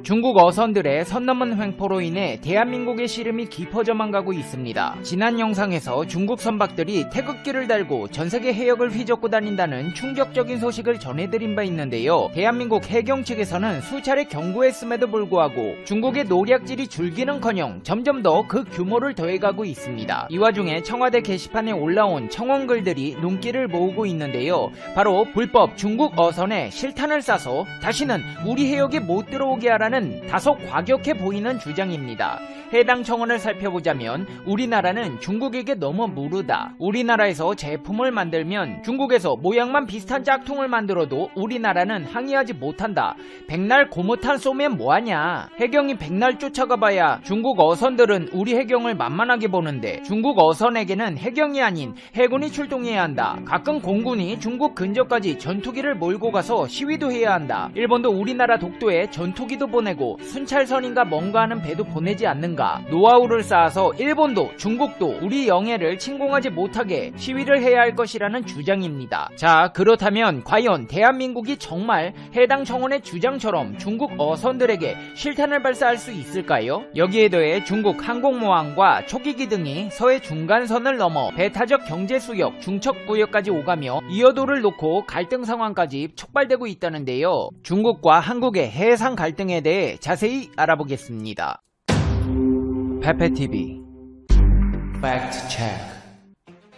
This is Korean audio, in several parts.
중국 어선들의 선 넘은 횡포로 인해 대한민국의 시름이 깊어져만 가고 있습니다. 지난 영상에서 중국 선박들이 태극기를 달고 전세계 해역을 휘젓고 다닌다는 충격적인 소식을 전해드린 바 있는데요. 대한민국 해경 측에서는 수차례 경고했음에도 불구하고 중국의 노략질이 줄기는커녕 점점 더 그 규모를 더해가고 있습니다. 이 와중에 청와대 게시판에 올라온 청원글들이 눈길을 모으고 있는데요. 바로 불법 중국 어선에 실탄을 쏴서 다시는 우리 해역에 못 들어오게 하라는 다소 과격해 보이는 주장입니다. 해당 청원을 살펴보자면 우리나라는 중국에게 너무 무르다. 우리나라에서 제품을 만들면 중국에서 모양만 비슷한 짝퉁을 만들어도 우리나라는 항의하지 못한다. 백날 고무탄 쏘면 뭐하냐. 해경이 백날 쫓아가봐야 중국 어선들은 우리 해경을 만만하게 보는데 중국 어선에게는 해경이 아닌 해군이 출동해야 한다. 가끔 공군이 중국 근처까지 전투기를 몰고 가서 시위도 해야 한다. 일본도 우리나라 독도에 전투기도 보내고 순찰선인가 뭔가 하는 배도 보내지 않는가. 노하우를 쌓아서 일본도 중국도 우리 영해를 침공하지 못하게 시위를 해야 할 것이라는 주장입니다. 자, 그렇다면 과연 대한민국이 정말 해당 청원의 주장처럼 중국 어선들에게 실탄을 발사할 수 있을까요? 여기에 더해 중국 항공모함과 초기기 등이 서해 중간선을 넘어 배타적 경제수역, 중척부역까지 오가며 이어도를 놓고 갈등 상황까지 촉발되고 있다는데요. 중국과 한국의 해상 갈등에 대해 자세히 알아보겠습니다. 페페TV 팩트 체크.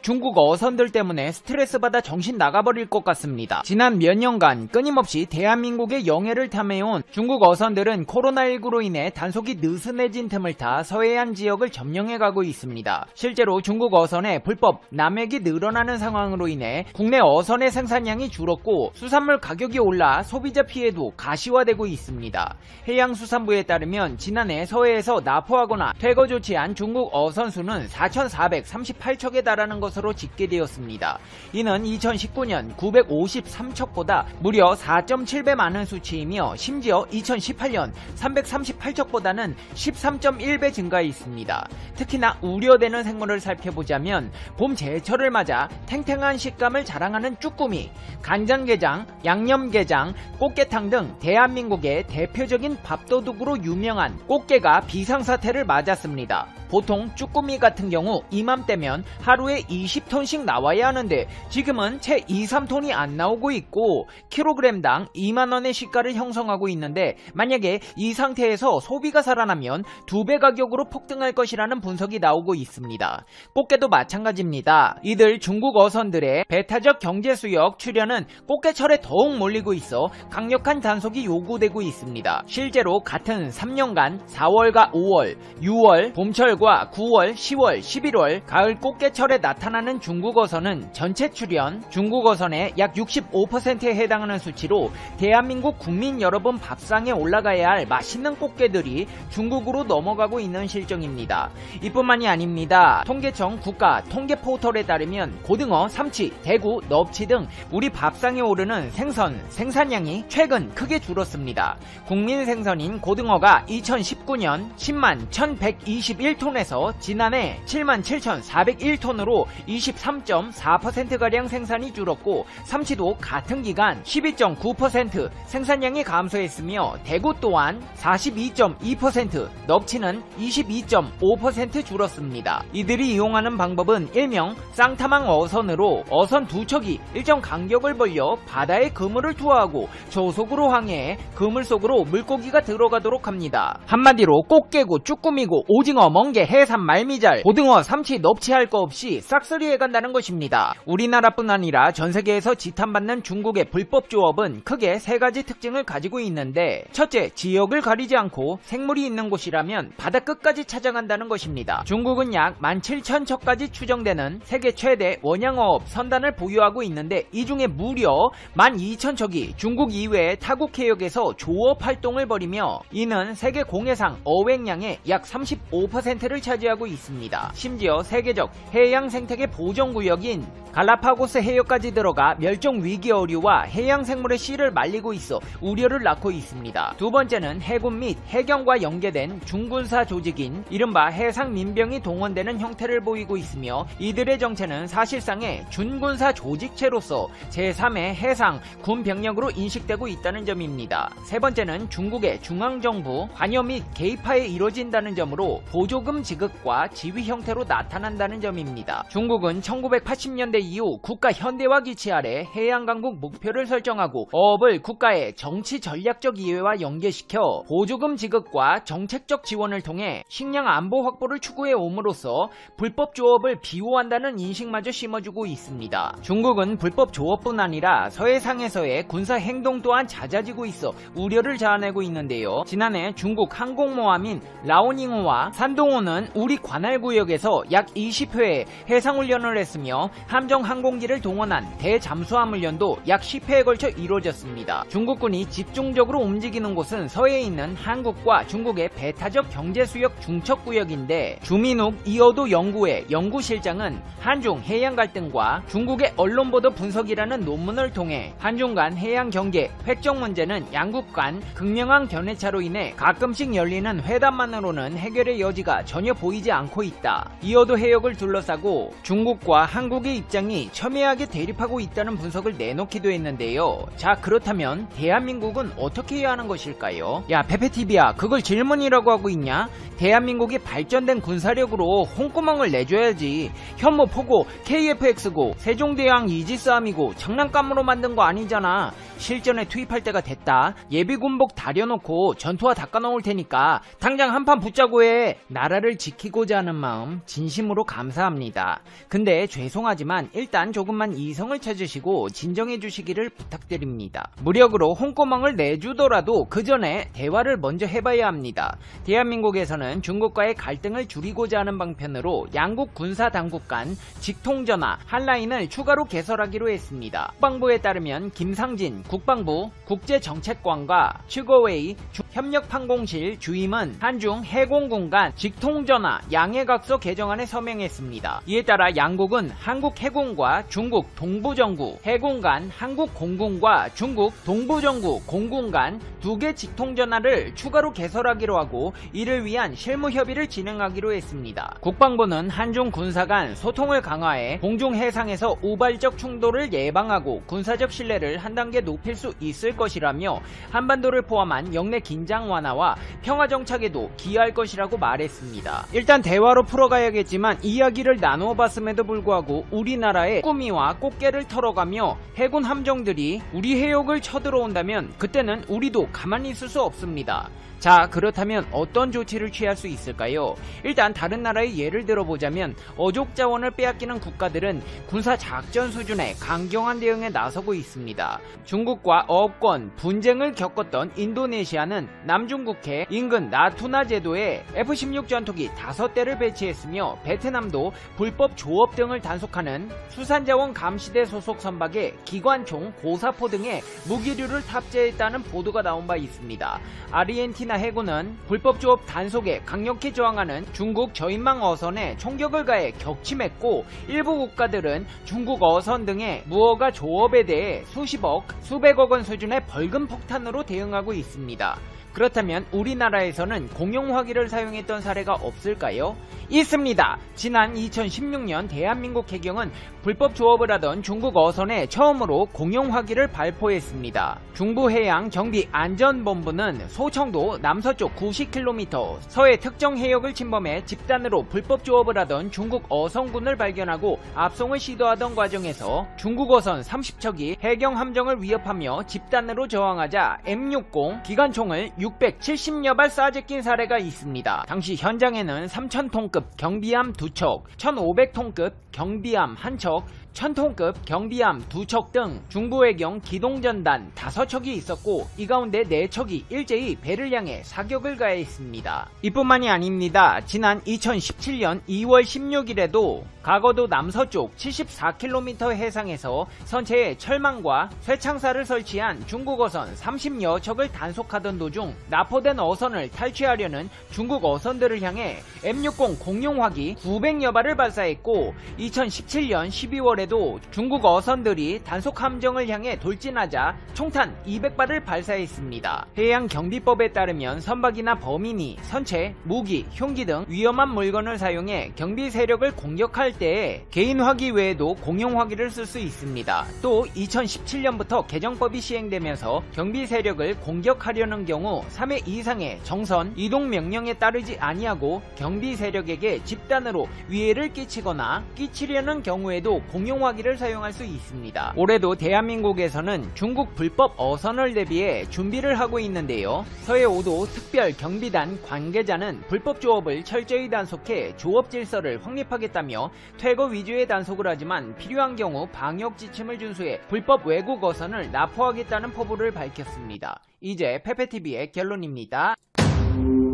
중국 어선들 때문에 스트레스 받아 정신 나가버릴 것 같습니다. 지난 몇 년간 끊임없이 대한민국의 영해를 탐해온 중국 어선들은 코로나19로 인해 단속이 느슨해진 틈을 타 서해안 지역을 점령해가고 있습니다. 실제로 중국 어선의 불법 남획이 늘어나는 상황으로 인해 국내 어선의 생산량이 줄었고 수산물 가격이 올라 소비자 피해도 가시화되고 있습니다. 해양수산부에 따르면 지난해 서해에서 납포하거나 퇴거 조치한 중국 어선 수는 4,438척에 달하는 것으로 집계되었습니다. 이는 2019년 953척보다 무려 4.7배 많은 수치이며 심지어 2018년 338척보다는 13.1배 증가했습니다. 특히나 우려되는 생물을 살펴보자면 봄 제철을 맞아 탱탱한 식감을 자랑하는 쭈꾸미, 간장게장, 양념게장, 꽃게탕 등 대한민국의 대표적인 밥도둑으로 유명한 꽃게가 비상사태를 맞았습니다. 보통 쭈꾸미 같은 경우 이맘때면 하루에 20톤씩 나와야 하는데 지금은 채 2-3톤이 안 나오고 있고 킬로그램당 2만원의 시가를 형성하고 있는데 만약에 이 상태에서 소비가 살아나면 2배 가격으로 폭등할 것이라는 분석이 나오고 있습니다. 꽃게도 마찬가지입니다. 이들 중국 어선들의 배타적 경제수역 출현은 꽃게철에 더욱 몰리고 있어 강력한 단속이 요구되고 있습니다. 실제로 같은 3년간 4월과 5월, 6월, 봄철 9월, 10월, 11월 가을 꽃게철에 나타나는 중국 어선은 전체 출현 중국 어선의 약 65%에 해당하는 수치로 대한민국 국민 여러분 밥상에 올라가야 할 맛있는 꽃게들이 중국으로 넘어가고 있는 실정입니다. 이뿐만이 아닙니다. 통계청 국가 통계 포털에 따르면 고등어, 삼치, 대구, 넙치 등 우리 밥상에 오르는 생선 생산량이 최근 크게 줄었습니다. 국민 생선인 고등어가 2019년 10만 1121톤 에서 지난해 77,401톤으로 23.4%가량 생산이 줄었고 삼치도 같은 기간 12.9% 생산량이 감소했으며 대구 또한 42.2%, 넙치는 22.5% 줄었습니다. 이들이 이용하는 방법은 일명 쌍타망 어선으로 어선 두 척이 일정 간격을 벌려 바다에 그물을 투하하고 저속으로 항해해 그물 속으로 물고기가 들어가도록 합니다. 한마디로 꽃게고 쭈꾸미고 오징어, 멍게, 해삼, 말미잘, 고등어, 삼치, 넙치 할 거 없이 싹쓸이 해간다는 것입니다. 우리나라뿐 아니라 전세계에서 지탄받는 중국의 불법 조업은 크게 세 가지 특징을 가지고 있는데 첫째, 지역을 가리지 않고 생물이 있는 곳이라면 바다 끝까지 찾아간다는 것입니다. 중국은 약 17,000척까지 추정되는 세계 최대 원양어업 선단을 보유하고 있는데 이 중에 무려 12,000척이 중국 이외의 타국 해역에서 조업 활동을 벌이며 이는 세계 공해상 어획량의 약 35%를 차지하고 있습니다. 심지어 세계적 해양 생태계 세계 보전구역인 갈라파고스 해역까지 들어가 멸종 위기 어류와 해양 생물의 씨를 말리고 있어 우려를 낳고 있습니다. 두 번째는 해군 및 해경과 연계된 중군사 조직인 이른바 해상민병이 동원되는 형태를 보이고 있으며 이들의 정체는 사실상의 준군사 조직체로서 제3의 해상 군 병력으로 인식되고 있다는 점입니다. 세 번째는 중국의 중앙정부 관여 및 개입하에 이루어진다는 점으로 보조금 지급과 지휘 형태로 나타난다는 점입니다. 중국은 1980년대 이후 국가 현대화 기치 아래 해양강국 목표를 설정하고 어업을 국가의 정치 전략적 이해와 연계시켜 보조금 지급과 정책적 지원을 통해 식량 안보 확보를 추구해 옴으로써 불법 조업을 비호한다는 인식마저 심어주고 있습니다. 중국은 불법 조업뿐 아니라 서해상에서의 군사 행동 또한 잦아지고 있어 우려를 자아내고 있는데요. 지난해 중국 항공모함인 라오닝호와 산동호는 우리 관할구역에서 약 20회의 해상훈련을 했으며 함정 항공기를 동원한 대잠수함 훈련도 약 10회에 걸쳐 이루어졌습니다. 중국군이 집중적으로 움직이는 곳은 서해에 있는 한국과 중국의 배타적 경제수역 중첩구역인데 주민욱 이어도 연구회 연구실장은 한중 해양 갈등과 중국의 언론보도 분석이라는 논문을 통해 한중 간 해양 경계 획정 문제는 양국 간 극명한 견해차로 인해 가끔씩 열리는 회담만으로는 해결의 여지가 전혀 보이지 않고 있다. 이어도 해역을 둘러싸고 중국과 한국의 입장이 첨예하게 대립하고 있다는 분석을 내놓기도 했는데요. 자, 그렇다면 대한민국은 어떻게 해야 하는 것일까요? 야, 페페TV야, 그걸 질문이라고 하고 있냐? 대한민국이 발전된 군사력으로 홍구멍을 내줘야지. 현무 포고 KF-X고 세종대왕 이지스함이고 장난감으로 만든 거 아니잖아. 실전에 투입할 때가 됐다. 예비군복 다려놓고 전투화 닦아놓을 테니까 당장 한판 붙자고 해. 나라를 지키고자 하는 마음 진심으로 감사합니다. 근데 죄송하지만 일단 조금만 이성을 찾으시고 진정해 주시기를 부탁드립니다. 무력으로 홍구멍을 내주더라도 그 전에 대화를 먼저 해봐야 합니다. 대한민국에서는 중국과의 갈등을 줄이고자 하는 방편으로 양국 군사 당국 간 직통전화 한라인을 추가로 개설하기로 했습니다. 국방부에 따르면 김상진 국방부 국제정책관과 츠거웨이 협력항공실 주임은 한중 해공군 간 직통전화 양해각서 개정안에 서명했습니다. 이에 따라 양국은 한국 해군과 중국 동부정구 해군 간 한국 공군과 중국 동부정구 공군 간 두 개 직통전화를 추가로 개설하기로 하고 이를 위한 실무 협의를 진행하기로 했습니다. 국방부는 한중 군사 간 소통을 강화해 공중 해상에서 우발적 충돌을 예방하고 군사적 신뢰를 한 단계 높일 수 있을 것이라며 한반도를 포함한 영내 긴장 완화와 평화 정착에도 기여할 것이라고 말했습니다. 일단 대화로 풀어가야겠지만 이야기를 나누어 봤음에도 불구하고 우리나라의 꾸미와 꽃게를 털어가며 해군 함정들이 우리 해역을 쳐들어온다면 그때는 우리도 가만히 있을 수 없습니다. 자, 그렇다면 어떤 조치를 취할 수 있을까요? 일단 다른 나라의 예를 들어보자면 어족 자원을 빼앗기는 국가들은 군사작전 수준의 강경한 대응에 나서고 있습니다. 중국과 어업권 분쟁을 겪었던 인도네시아는 남중국해 인근 나투나 제도에 F-16 전투기 5대를 배치했으며 베트남도 불법 조업 등을 단속하는 수산자원 감시대 소속 선박에 기관총, 고사포 등의 무기류를 탑재했다는 보도가 나온 바 있습니다. 아르헨티나 해군은 불법 조업 단속에 강력히 저항하는 중국 저인망 어선에 총격을 가해 격침했고 일부 국가들은 중국 어선 등의 무허가 조업에 대해 수십억, 수백억 원 수준의 벌금 폭탄으로 대응하고 있습니다. 그렇다면 우리나라에서는 공용화기를 사용했던 사례가 없을까요? 있습니다. 지난 2016년 대한민국 해경은 불법 조업을 하던 중국 어선에 처음으로 공용화기를 발포했습니다. 중부해양정비안전본부는 소청도 남서쪽 90km 서해 특정 해역을 침범해 집단으로 불법 조업을 하던 중국 어선군을 발견하고 압송을 시도하던 과정에서 중국 어선 30척이 해경 함정을 위협하며 집단으로 저항하자 M60 기관총을 670여 발 쏴제낀 사례가 있습니다. 당시 현장에는 3000톤급 경비함 2척, 1500톤급 경비함 1척, 1000톤급 경비함 2척 등 중부해경 기동전단 5척이 있었고 이 가운데 4척이 일제히 배를 향해 사격을 가했습니다. 이뿐만이 아닙니다. 지난 2017년 2월 16일에도 과거도 남서쪽 74km 해상에서 선체에 철망과 쇠창살을 설치한 중국 어선 30여 척을 단속하던 도중 납포된 어선을 탈취하려는 중국 어선들을 향해 M60 공룡화기 900여 발을 발사했고 2017년 12월에도 중국 어선들이 단속 함정을 향해 돌진하자 총탄 200발을 발사했습니다. 해양경비법에 따르면 선박이나 범인이 선체, 무기, 흉기 등 위험한 물건을 사용해 경비 세력을 공격할 때에 개인 화기 외에도 공용 화기를 쓸 수 있습니다. 또 2017년부터 개정법이 시행되면서 경비 세력을 공격하려는 경우 3회 이상의 정선, 이동 명령에 따르지 아니하고 경비 세력에게 집단으로 위해를 끼치거나 끼치려는 경우에도 공용 화기를 사용할 수 있습니다. 올해도 대한민국에서는 중국 불법 어선을 대비해 준비를 하고 있는데요. 서해 5도 특별 경비단 관계자는 불법 조업을 철저히 단속해 조업 질서를 확립하겠다며 퇴거 위주의 단속을 하지만 필요한 경우 방역 지침을 준수해 불법 외국 어선을 납포하겠다는 포부를 밝혔습니다. 이제 페페TV의 결론입니다.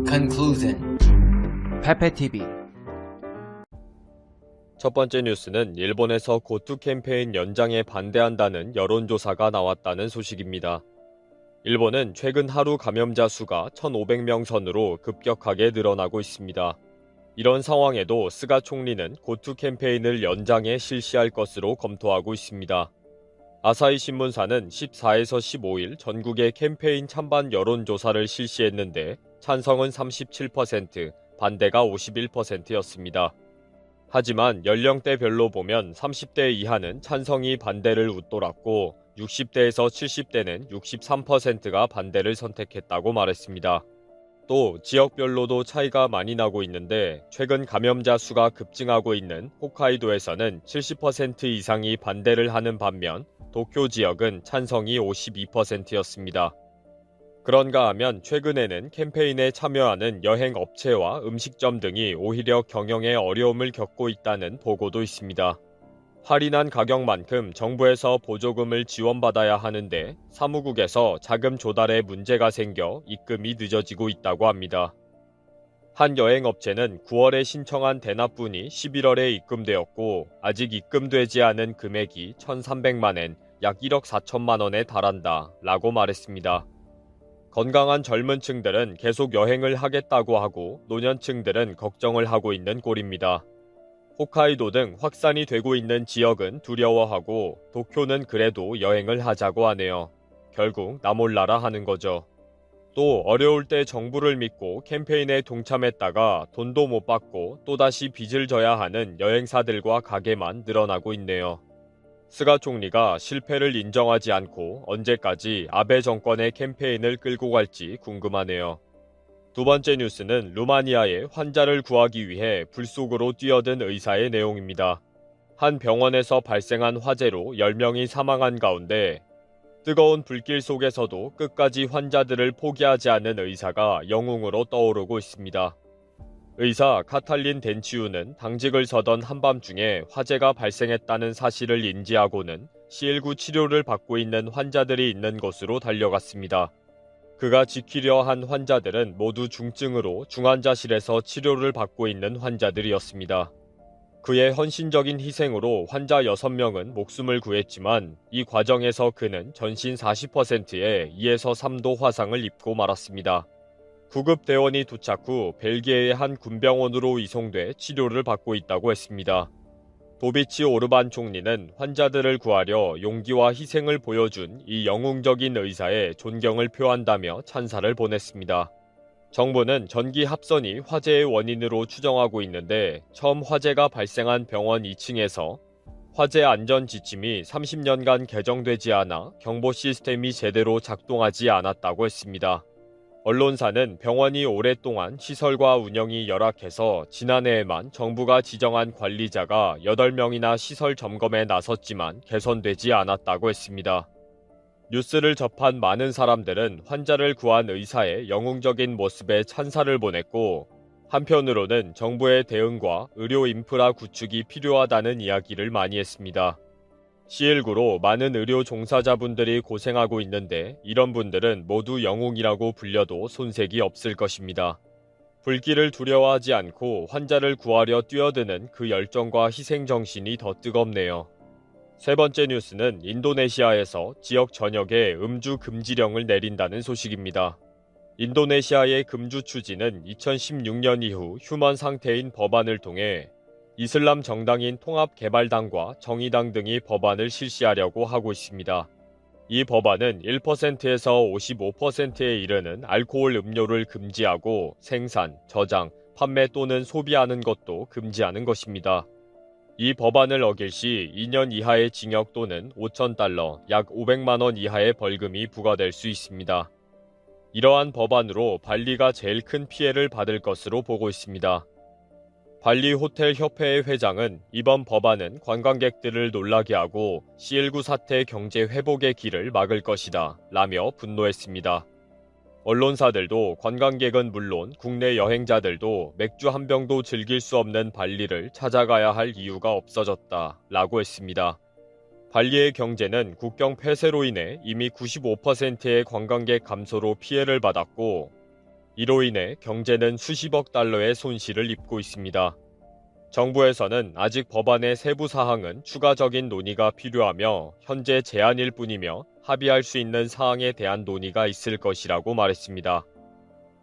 Conclusion. 페페TV. 첫 번째 뉴스는 일본에서 고투 캠페인 연장에 반대한다는 여론조사가 나왔다는 소식입니다. 일본은 최근 하루 감염자 수가 1,500명 선으로 급격하게 늘어나고 있습니다. 이런 상황에도 스가 총리는 고투 캠페인을 연장해 실시할 것으로 검토하고 있습니다. 아사히 신문사는 14에서 15일 전국의 캠페인 찬반 여론조사를 실시했는데 찬성은 37%, 반대가 51%였습니다. 하지만 연령대별로 보면 30대 이하는 찬성이 반대를 웃돌았고 60대에서 70대는 63%가 반대를 선택했다고 말했습니다. 또 지역별로도 차이가 많이 나고 있는데 최근 감염자 수가 급증하고 있는 홋카이도에서는 70% 이상이 반대를 하는 반면 도쿄 지역은 찬성이 52%였습니다. 그런가 하면 최근에는 캠페인에 참여하는 여행업체와 음식점 등이 오히려 경영에 어려움을 겪고 있다는 보고도 있습니다. 할인한 가격만큼 정부에서 보조금을 지원받아야 하는데 사무국에서 자금 조달에 문제가 생겨 입금이 늦어지고 있다고 합니다. 한 여행업체는 9월에 신청한 대납분이 11월에 입금되었고 아직 입금되지 않은 금액이 1,300만엔, 약 1억 4천만 원에 달한다 라고 말했습니다. 건강한 젊은 층들은 계속 여행을 하겠다고 하고 노년층들은 걱정을 하고 있는 꼴입니다. 홋카이도 등 확산이 되고 있는 지역은 두려워하고 도쿄는 그래도 여행을 하자고 하네요. 결국 나 몰라라 하는 거죠. 또 어려울 때 정부를 믿고 캠페인에 동참했다가 돈도 못 받고 또다시 빚을 져야 하는 여행사들과 가게만 늘어나고 있네요. 스가 총리가 실패를 인정하지 않고 언제까지 아베 정권의 캠페인을 끌고 갈지 궁금하네요. 두 번째 뉴스는 루마니아에 환자를 구하기 위해 불 속으로 뛰어든 의사의 내용입니다. 한 병원에서 발생한 화재로 10명이 사망한 가운데 뜨거운 불길 속에서도 끝까지 환자들을 포기하지 않는 의사가 영웅으로 떠오르고 있습니다. 의사 카탈린 덴치우는 당직을 서던 한밤중에 화재가 발생했다는 사실을 인지하고는 C19 치료를 받고 있는 환자들이 있는 곳으로 달려갔습니다. 그가 지키려 한 환자들은 모두 중증으로 중환자실에서 치료를 받고 있는 환자들이었습니다. 그의 헌신적인 희생으로 환자 6명은 목숨을 구했지만 이 과정에서 그는 전신 40%의 2에서 3도 화상을 입고 말았습니다. 구급대원이 도착 후 벨기에의 한 군병원으로 이송돼 치료를 받고 있다고 했습니다. 도비치 오르반 총리는 환자들을 구하려 용기와 희생을 보여준 이 영웅적인 의사의 존경을 표한다며 찬사를 보냈습니다. 정부는 전기 합선이 화재의 원인으로 추정하고 있는데 처음 화재가 발생한 병원 2층에서 화재 안전 지침이 30년간 개정되지 않아 경보 시스템이 제대로 작동하지 않았다고 했습니다. 언론사는 병원이 오랫동안 시설과 운영이 열악해서 지난해에만 정부가 지정한 관리자가 8명이나 시설 점검에 나섰지만 개선되지 않았다고 했습니다. 뉴스를 접한 많은 사람들은 환자를 구한 의사의 영웅적인 모습에 찬사를 보냈고 한편으로는 정부의 대응과 의료 인프라 구축이 필요하다는 이야기를 많이 했습니다. C19로 많은 의료 종사자분들이 고생하고 있는데 이런 분들은 모두 영웅이라고 불려도 손색이 없을 것입니다. 불길을 두려워하지 않고 환자를 구하려 뛰어드는 그 열정과 희생정신이 더 뜨겁네요. 세 번째 뉴스는 인도네시아에서 지역 전역에 음주 금지령을 내린다는 소식입니다. 인도네시아의 금주 추진은 2016년 이후 휴먼 상태인 법안을 통해 이슬람 정당인 통합개발당과 정의당 등이 법안을 실시하려고 하고 있습니다. 이 법안은 1%에서 55%에 이르는 알코올 음료를 금지하고 생산, 저장, 판매 또는 소비하는 것도 금지하는 것입니다. 이 법안을 어길 시 2년 이하의 징역 또는 5,000달러, 약 500만 원 이하의 벌금이 부과될 수 있습니다. 이러한 법안으로 발리가 제일 큰 피해를 받을 것으로 보고 있습니다. 발리 호텔 협회의 회장은 이번 법안은 관광객들을 놀라게 하고 C19 사태 경제 회복의 길을 막을 것이다 라며 분노했습니다. 언론사들도 관광객은 물론 국내 여행자들도 맥주 한 병도 즐길 수 없는 발리를 찾아가야 할 이유가 없어졌다 라고 했습니다. 발리의 경제는 국경 폐쇄로 인해 이미 95%의 관광객 감소로 피해를 받았고 이로 인해 경제는 수십억 달러의 손실을 입고 있습니다. 정부에서는 아직 법안의 세부 사항은 추가적인 논의가 필요하며 현재 제안일 뿐이며 합의할 수 있는 사항에 대한 논의가 있을 것이라고 말했습니다.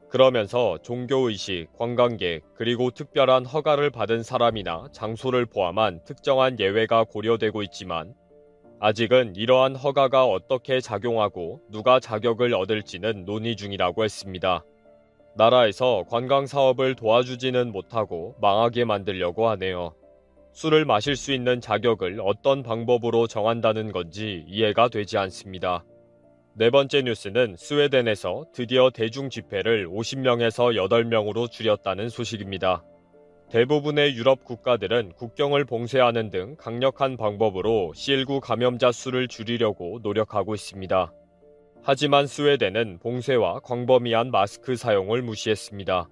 그러면서 종교의식, 관광객, 그리고 특별한 허가를 받은 사람이나 장소를 포함한 특정한 예외가 고려되고 있지만 아직은 이러한 허가가 어떻게 작용하고 누가 자격을 얻을지는 논의 중이라고 했습니다. 나라에서 관광 사업을 도와주지는 못하고 망하게 만들려고 하네요. 술을 마실 수 있는 자격을 어떤 방법으로 정한다는 건지 이해가 되지 않습니다. 네 번째 뉴스는 스웨덴에서 드디어 대중 집회를 50명에서 8명으로 줄였다는 소식입니다. 대부분의 유럽 국가들은 국경을 봉쇄하는 등 강력한 방법으로 C19 감염자 수를 줄이려고 노력하고 있습니다. 하지만 스웨덴은 봉쇄와 광범위한 마스크 사용을 무시했습니다.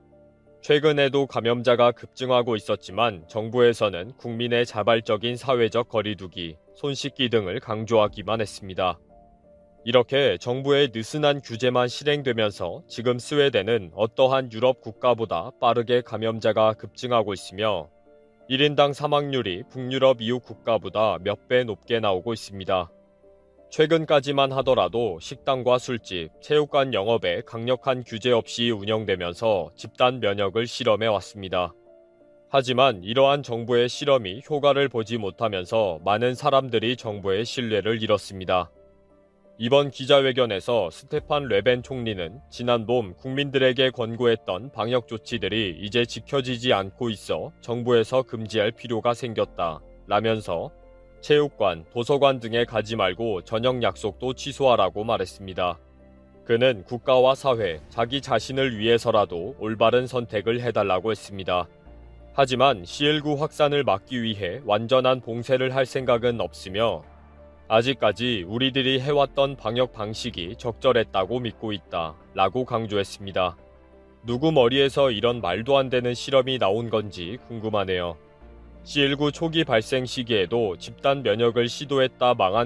최근에도 감염자가 급증하고 있었지만 정부에서는 국민의 자발적인 사회적 거리두기, 손 씻기 등을 강조하기만 했습니다. 이렇게 정부의 느슨한 규제만 실행되면서 지금 스웨덴은 어떠한 유럽 국가보다 빠르게 감염자가 급증하고 있으며 1인당 사망률이 북유럽 이후 국가보다 몇 배 높게 나오고 있습니다. 최근까지만 하더라도 식당과 술집, 체육관 영업에 강력한 규제 없이 운영되면서 집단 면역을 실험해 왔습니다. 하지만 이러한 정부의 실험이 효과를 보지 못하면서 많은 사람들이 정부의 신뢰를 잃었습니다. 이번 기자회견에서 스테판 레벤 총리는 지난 봄 국민들에게 권고했던 방역 조치들이 이제 지켜지지 않고 있어 정부에서 금지할 필요가 생겼다 라면서 체육관, 도서관 등에 가지 말고 저녁 약속도 취소하라고 말했습니다. 그는 국가와 사회, 자기 자신을 위해서라도 올바른 선택을 해달라고 했습니다. 하지만 C19 확산을 막기 위해 완전한 봉쇄를 할 생각은 없으며 아직까지 우리들이 해왔던 방역 방식이 적절했다고 믿고 있다 라고 강조했습니다. 누구 머리에서 이런 말도 안 되는 실험이 나온 건지 궁금하네요. C19 초기 발생 시기에도 집단 면역을 시도했다 망한